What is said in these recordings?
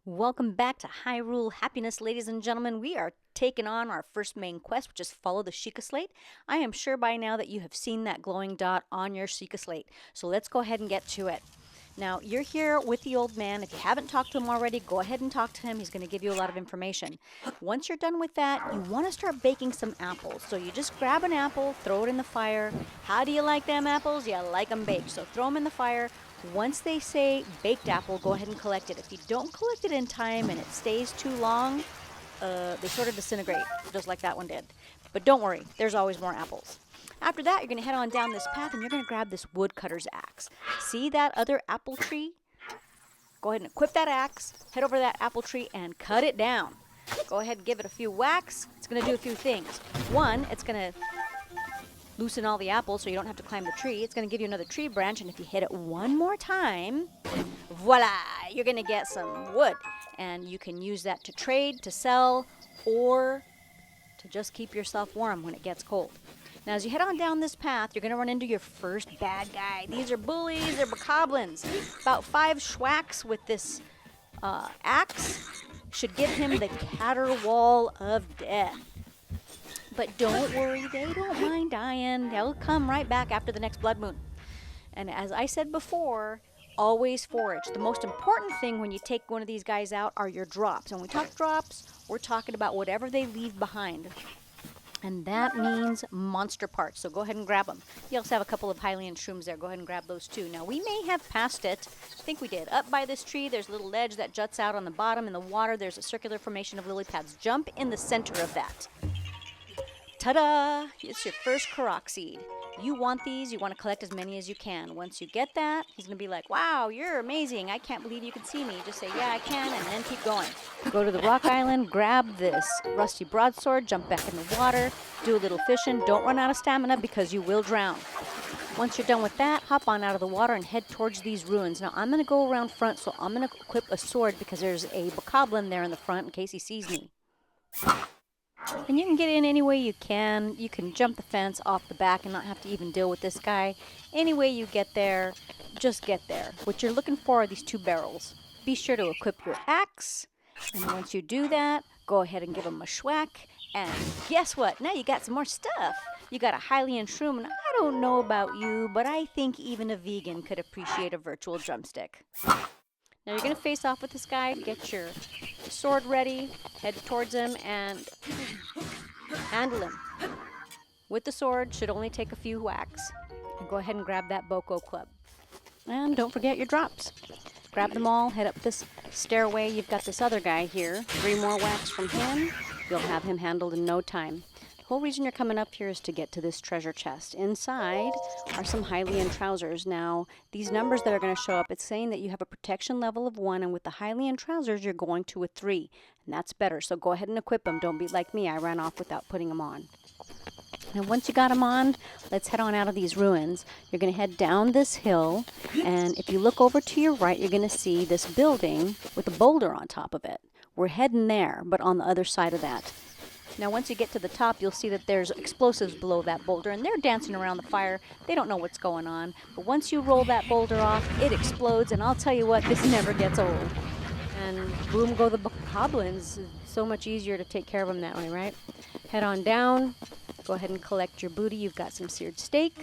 Welcome back to Hyrule Happiness, ladies and gentlemen. We are taking on our first main quest, which is follow the Sheika Slate. I am sure by now that you have seen that glowing dot on your Sheika Slate. So let's go ahead and get to it. Now, you're here with the old man. If you haven't talked to him already, go ahead and talk to him. He's going to give you a lot of information. Once you're done with that, you want to start baking some apples. So you just grab an apple, throw it in the fire. How do you like them apples? You like them baked. So throw them in the fire. Once they say baked apple, go ahead and collect it. If you don't collect it in time and it stays too long, they sort of disintegrate, just like that one did. But don't worry, there's always more apples. After that, you're going to head on down this path and you're going to grab this woodcutter's axe. See that other apple tree? Go ahead and equip that axe, head over to that apple tree and cut it down. Go ahead and give it a few whacks. It's going to do a few things. One, it's going to loosen all the apples so you don't have to climb the tree. It's going to give you another tree branch, and if you hit it one more time, voila, you're going to get some wood. And you can use that to trade, to sell, or to just keep yourself warm when it gets cold. Now, as you head on down this path, you're going to run into your first bad guy. These are bullies, they're Bokoblins. About 5 schwacks with this axe should give him the caterwall of death. But don't worry, they don't mind dying. They'll come right back after the next blood moon. And as I said before, always forage. The most important thing when you take one of these guys out are your drops. And when we talk drops, we're talking about whatever they leave behind. And that means monster parts, so go ahead and grab them. You also have a couple of Hylian shrooms there. Go ahead and grab those too. Now, we may have passed it. I think we did. Up by this tree, there's a little ledge that juts out on the bottom. In the water, there's a circular formation of lily pads. Jump in the center of that. Ta-da! It's your first Korok seed. You want these, you want to collect as many as you can. Once you get that, he's going to be like, wow, you're amazing. I can't believe you can see me. Just say, yeah, I can, and then keep going. Go to the rock island, grab this rusty broadsword, jump back in the water, do a little fishing. Don't run out of stamina because you will drown. Once you're done with that, hop on out of the water and head towards these ruins. Now, I'm going to go around front, so I'm going to equip a sword because there's a Bokoblin there in the front in case he sees me. And you can get in any way you can. You can jump the fence off the back and not have to even deal with this guy. Any way you get there, just get there. What you're looking for are these 2 barrels. Be sure to equip your axe. And once you do that, go ahead and give him a schwack. And guess what? Now you got some more stuff. You got a Hylian shroom, and I don't know about you, but I think even a vegan could appreciate a virtual drumstick. Now you're going to face off with this guy, get your sword ready, head towards him, and handle him. With the sword, should only take a few whacks. And go ahead and grab that Boko club. And don't forget your drops. Grab them all, head up this stairway. You've got this other guy here. 3 more whacks from him. You'll have him handled in no time. The whole reason you're coming up here is to get to this treasure chest. Inside are some Hylian trousers. Now, these numbers that are going to show up, it's saying that you have a protection level of 1, and with the Hylian trousers, you're going to a 3. And that's better, so go ahead and equip them. Don't be like me. I ran off without putting them on. And once you got them on, let's head on out of these ruins. You're going to head down this hill, and if you look over to your right, you're going to see this building with a boulder on top of it. We're heading there, but on the other side of that. Now, once you get to the top, you'll see that there's explosives below that boulder, and they're dancing around the fire. They don't know what's going on. But once you roll that boulder off, it explodes, and I'll tell you what, this never gets old. And boom go the Bokoblins. It's so much easier to take care of them that way, right? Head on down. Go ahead and collect your booty. You've got some seared steak.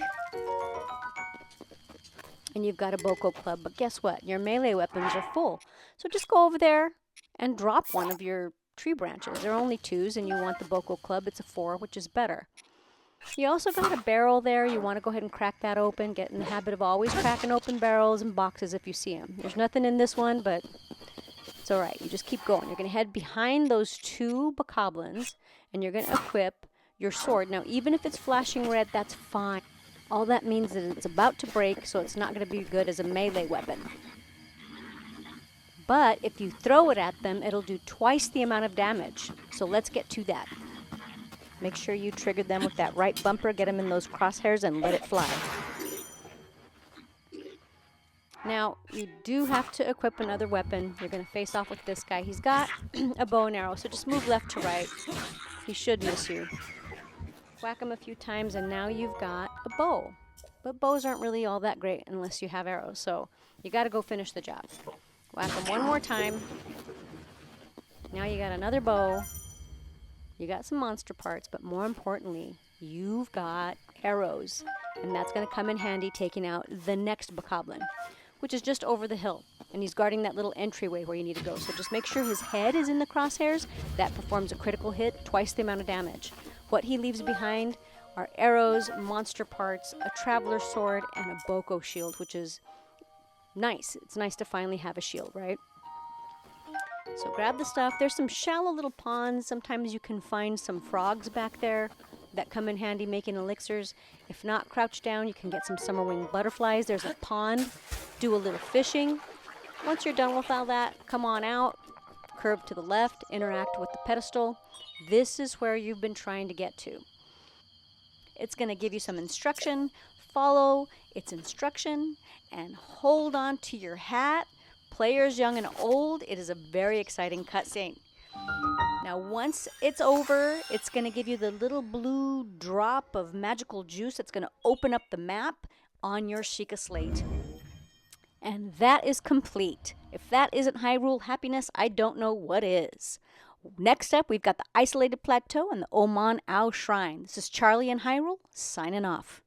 And you've got a Boko club. But guess what? Your melee weapons are full. So just go over there and drop one of your tree branches. They're only 2s, and you want the Boko club. It's a 4, which is better. You also got a barrel there. You want to go ahead and crack that open. Get in the habit of always cracking open barrels and boxes if you see them. There's nothing in this one, but it's all right. You just keep going. You're going to head behind those 2 Bokoblins, and you're going to equip your sword. Now, even if it's flashing red, that's fine. All that means is it's about to break, so it's not going to be good as a melee weapon. But if you throw it at them, it'll do twice the amount of damage. So let's get to that. Make sure you trigger them with that right bumper, get them in those crosshairs, and let it fly. Now, you do have to equip another weapon. You're going to face off with this guy. He's got a bow and arrow, so just move left to right. He should miss you. Whack him a few times, and now you've got a bow. But bows aren't really all that great unless you have arrows, so you got to go finish the job. Whack him one more time. Now you got another bow. You got some monster parts, but more importantly, you've got arrows. And that's going to come in handy taking out the next Bokoblin, which is just over the hill. And he's guarding that little entryway where you need to go. So just make sure his head is in the crosshairs. That performs a critical hit, twice the amount of damage. What he leaves behind are arrows, monster parts, a traveler sword, and a Boko shield, which is nice. It's nice to finally have a shield, right? So grab the stuff. There's some shallow little ponds. Sometimes you can find some frogs back there that come in handy making elixirs. If not, crouch down. You can get some summerwing butterflies. There's a pond. Do a little fishing. Once you're done with all that, come on out. Curve to the left. Interact with the pedestal. This is where you've been trying to get to. It's going to give you some instruction. Follow its instruction and hold on to your hat. Players young and old, it is a very exciting cutscene. Now once it's over, it's going to give you the little blue drop of magical juice that's going to open up the map on your Sheika Slate. And that is complete. If that isn't Hyrule happiness, I don't know what is. Next up, we've got the Isolated Plateau and the Oman Ao Shrine. This is Charlie and Hyrule, signing off.